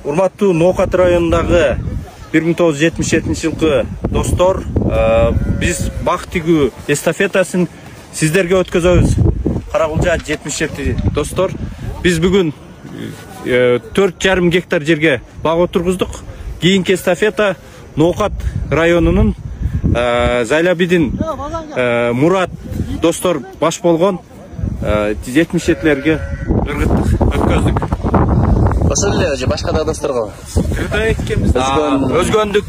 Урматтуу Ноокат районундагы 1977 жылкы достор, биз бак тигүү эстафетасын сиздерге өткөзөбүз. Каракулжа 77 достор, биз бүгүн 4,5 гектар жерге бак отургуздук. Кийинки эстафета Ноокат районунун Зайлабидин Мурат достор баш болгон 77-лерге өткөздүк. Ошол эле же башка да досторго? Өзгөндүк,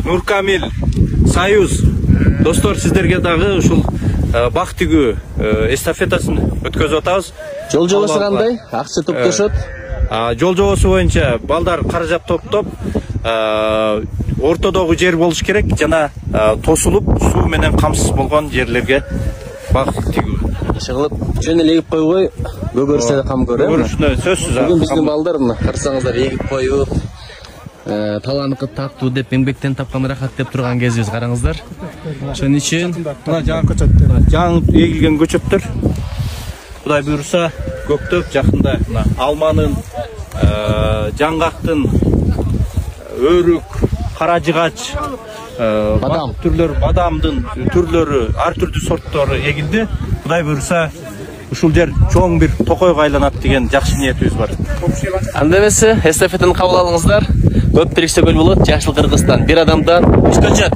Нуркамил, Союз достор, сиздерге дагы ушул бак тигүү эстафетасын өткөзүп атабыз. Жол жобосу кандай? Акча топтошот? Жол жобосу боюнча балдар каражат топтоп, ортодогу жер болуш керек жана тосулуп суу менен камсыз болгон жерлерге бак тигүү. Иши кылып жөн эле эгип койбой, көгөрүшүнө да кам көрөт. Көгөрүшүнө сөзсүз. Бүгүн биздин балдар мына карасаңыздар эгип коюп, таланыкы тактуу деп эмгектен тапкан рахат деп турган кезибиз, караңыздар. Ошон үчүн мына жаңы көчөттөр, жаңы эгилген көчөттөр. Кудай буйруса, көктөп жакында мына алманын, жаңгактын, өрүк, кара жыгач, бадам түрлөрү, бадамдын түрлөрү, ар түрдүү сорттору эгилди. Кудай буйруса, ушул жер чоң бир токойго айланат деген жакшы ниетибиз бар. Анда эмесе, эстафетаны кабыл алыңыздар. Көп тириксөгөл болот, Жашыл Кыргызстан. Бир адамдан 3 көчөт.